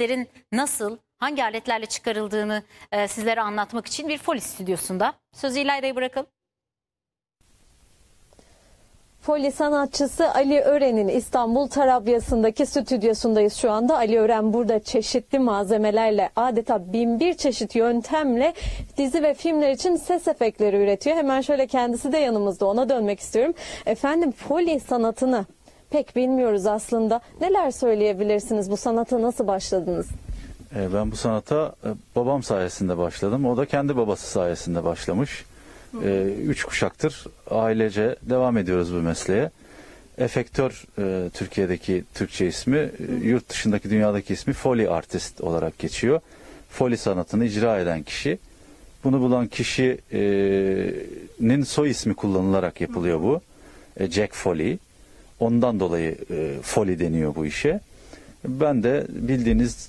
seslerin nasıl, hangi aletlerle çıkarıldığını sizlere anlatmak için bir Foley stüdyosunda. Sözü İlayda'ya bırakalım. Foley sanatçısı Ali Ören'in İstanbul Tarabya'sındaki stüdyosundayız şu anda. Ali Ören burada çeşitli malzemelerle, adeta 1001 çeşit yöntemle dizi ve filmler için ses efektleri üretiyor. Hemen şöyle, kendisi de yanımızda, ona dönmek istiyorum. Efendim, Foley sanatını pek bilmiyoruz aslında. Neler söyleyebilirsiniz? Bu sanata nasıl başladınız? Ben bu sanata babam sayesinde başladım. O da kendi babası sayesinde başlamış. 3 kuşaktır ailece devam ediyoruz bu mesleğe. Efektör Türkiye'deki Türkçe ismi, yurt dışındaki dünyadaki ismi Foley Artist olarak geçiyor. Foley sanatını icra eden kişi. Bunu bulan kişinin soy ismi kullanılarak yapılıyor bu. Jack Foley. Ondan dolayı Foley deniyor bu işe. Ben de bildiğiniz